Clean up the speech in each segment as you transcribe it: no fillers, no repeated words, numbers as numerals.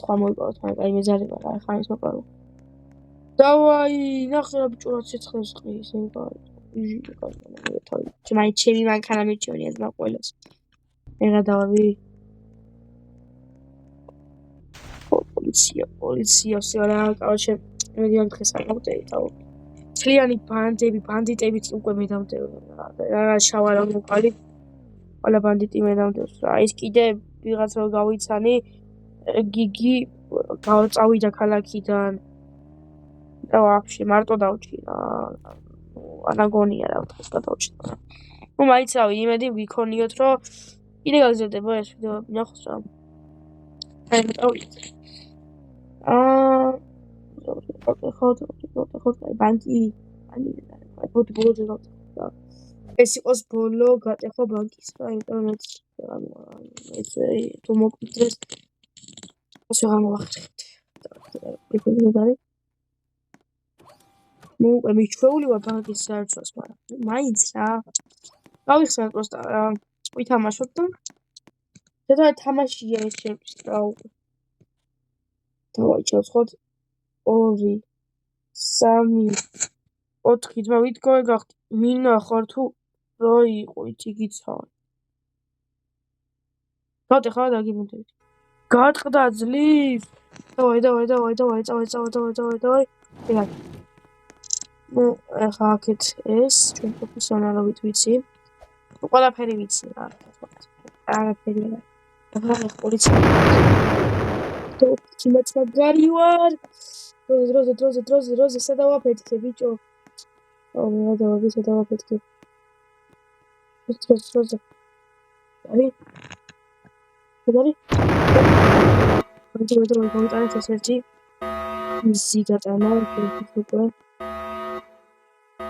სხვა მოიპოვოთ, მაგრამ აი მეზარება რა, ხა ის მოპარო. დავაი, ნახე რა ბიჭო რა ცეცხლებს ყრის, იჟი კაცო, თავი. ჩემი ჩემი მანქანა მიჩვენია ძმა ყველას. მერა დავავი. პოლიცია, ვსიარა, კავშე, მედიან დღეს არ გავწერი თავი. მთლიანი ბანდიტებიც უკვე მედამდევს რა შავარა მოყალი ყველა ბანდიტი მედამდევს რა ის კიდე ვიღაც რო გავიცანი გიგი წავიდა ქალაქიდან და ვაფშე მარტო დავჭი რა ანაგონია რა დღეს გადავჭი ნუ მაინც რავი იმედი ვიქონიოთ რომ კიდე გაგზავნება ეს ვიდეო ნახოს რა აი მეტყვით ხო ბანკი ბოლოზე გავწევ ეს იყოს ბოლო გატეხვა ბანკის რა იმიტომ რომ ეს თუ მოკიდრეს ასე გამოვახერხეთ ნუ მიჩვეული ვარ ბანკის საერთოს მაგრამ მაინც რა გავიხსენე პროსტა რა ვითამაშოთ და და თამაშია ეს ჩემთვის რა დავაი ჩავსხოთ 2 3 4 ძმა ვიტკოე გახდი მინახარ თუ რა იყო იციგიცა გატეხა დაგიმუნდებით გატყდა ძლივ დავაი წავე ნუ ახლა აქეთ ეს ჩვენ პროფესიონალობით ვიცი ყველაფერი ვიცი რა არაფერი არა ახლა პოლიცია თუმაც მაგარი ვარ დროზე სადავაფეთქე ბიჭო რა დავაბი სადავაფეთქე დროზე არი გავიტანეთ ეს ერთი ისი გატანა უკვე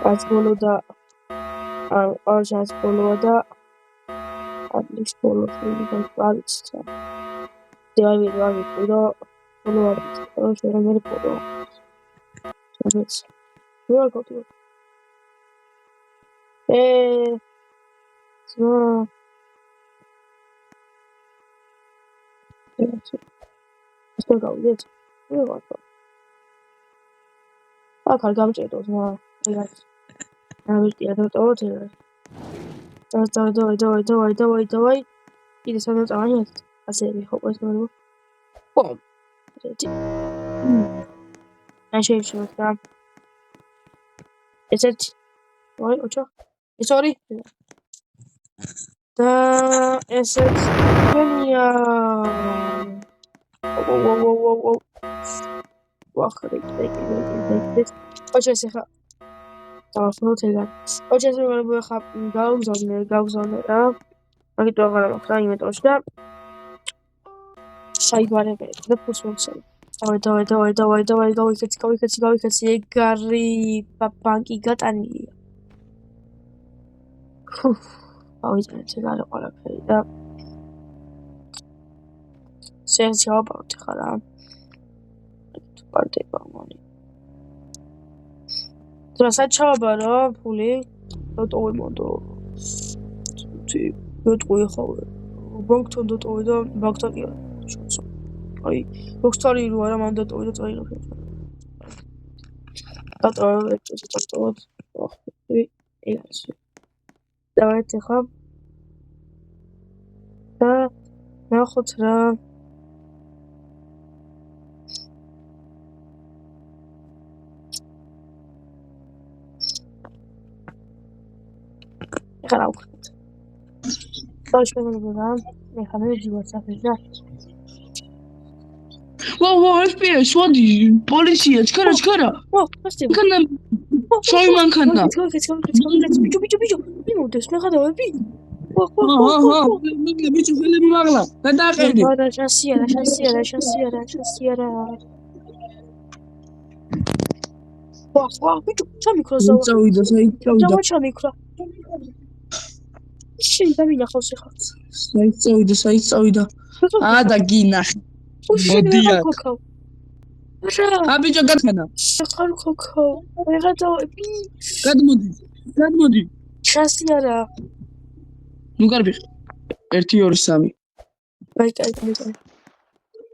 პასბოლო და ყოველშაბათს ბოლოა და აპრილის ბოლო შეიძლება არის და დავიწყე ბოლო არის შეიძლება ბოლო სადაც რა გქონდა ზო ეს გავიდეთ რა ვარ აქ არ გამჭედოს რა ეგაც ამერტია დატოვოთ დავай კიდე სადაც წავანი ასე ხო ეს მოვა პომ აი შეიძლება და ესეთ ვაი ოჩა სორი და ესეთ გენია ვახრე ოჩა ხა დავახსნოთ ეგა ოჩა მე ხა გავგზავნე რა მაგიტო აღარ მაქვს რა იმეტროში და საიდვარებია და ფუსმოცე დავай გავიქეცი ეგარი ბანკი გატანილია ავიწყეთ ეგარი ყველაფერი და სენს ჩავაბაროთ ხა რა თუ პარტება მონი რასაც ჩავაბარო ფული დატოვე მონდო თი დატოვე ხო ბანკთან დატოვე და ბანკთან კი აი ბოქსტარი რო არა მან დატოვე და წაიღო დატოვე ეგაც დავეთ ხა და ნახოთ რა ხარა უქნით დავშევედება მე ხარ მე ვატსაპი და Wow, FPS, what is policia? Chkara. ო ასეთი Kana show man kana. ბიჭო იმოდეს მე ხადავები Bicho gelemi magla. Gadaqedi. არა შანსი არა ვა ბიჭო ჩამიქრა ზავა Წავიდა. ზავა ჩამიქრა შენ დამინახავს ხა Წავიდა. და გინახი. მოდია. Bicho gadkhana. ახალ ქოქო მე ხადავები გადმოდი. შანსი არა ნუ გარბი. 1 2 3. კაი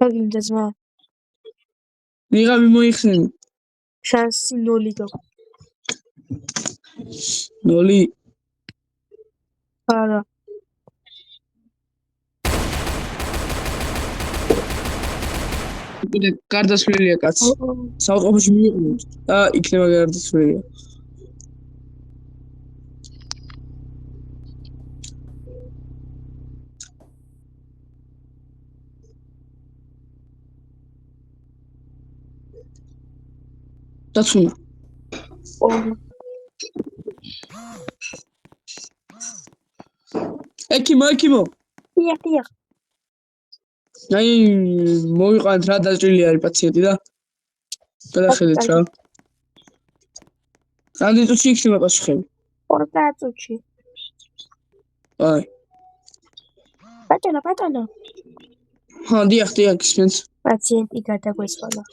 აგინდა ზმა ვიღამი მოიხსენი. შანსი 0 გაქვს 0. არა კიდე გარდაცვლილია კაცი. საავტომობილში მიიღო და იქნება გარდაცვლილია. დაცუნა. ეკიმო. დიახ აი მოვიყვანეთ რა დაჭრილი არის პაციენტი და გადახედეთ რა. რამდენი წუთში იქნება პასუხები? 40 წუთში. აი. ბატონო. დიახ, ისმენს. პაციენტი გადაგვესვანა.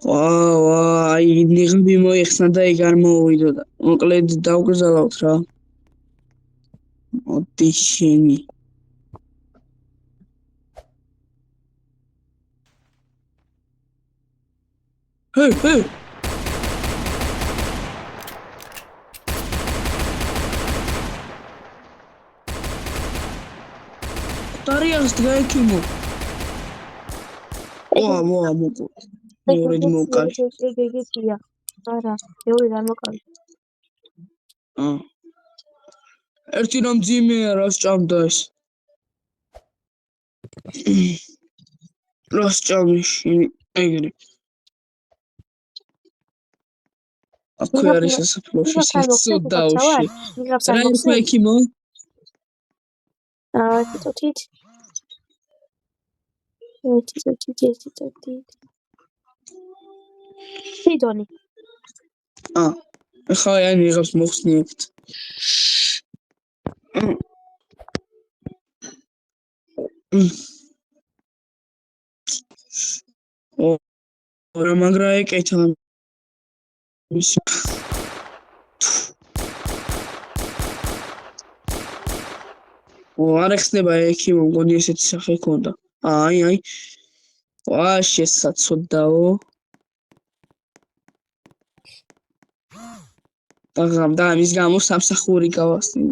აი ნიღბი მოიხსნა და ეგ არ მოვიდო და მოკლედ დავგზავნოთ რა. მოდი შენი. Hey! Tarias dgaekimo. Moko. Already mokali. ეგეა. არა, მეორე არ მოკალი. ერთი რომ ძიმეა რა სჭამდა ეს. რა სჭამის ეგრე. აქვე არის სასაფლაოში სიცოდაოში. რა იყო ეკიმო? თვითით. სიდონი. ახლა ან იღებს მოხსნიებთ. ორა მაგრა ეკეთა. არ ეხსნება ექი მოგონი ესეთი სახე ქონდა. აი. შესაცოდაო. აღამ და ამის გამო სამსახური გავახსნი.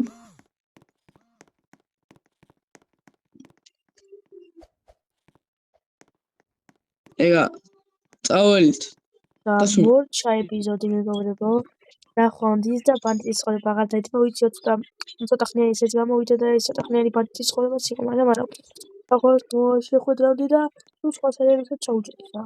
ეგა წავალთ. და მორჩა ეპიზოდი მეგობრებო. ნახვამდის და ბანდიტის ცხოვრება აღარ დაიწყო, ვიცი ცოტა ხნიანი ისეც გამოვიდა და ეს ცოტა ხნიანი ბანდიტის ცხოვრებაც იყო, მაგრამ შეხვედრავდი და თუ სხვა სერიალებსაც ჩაუჭერდა.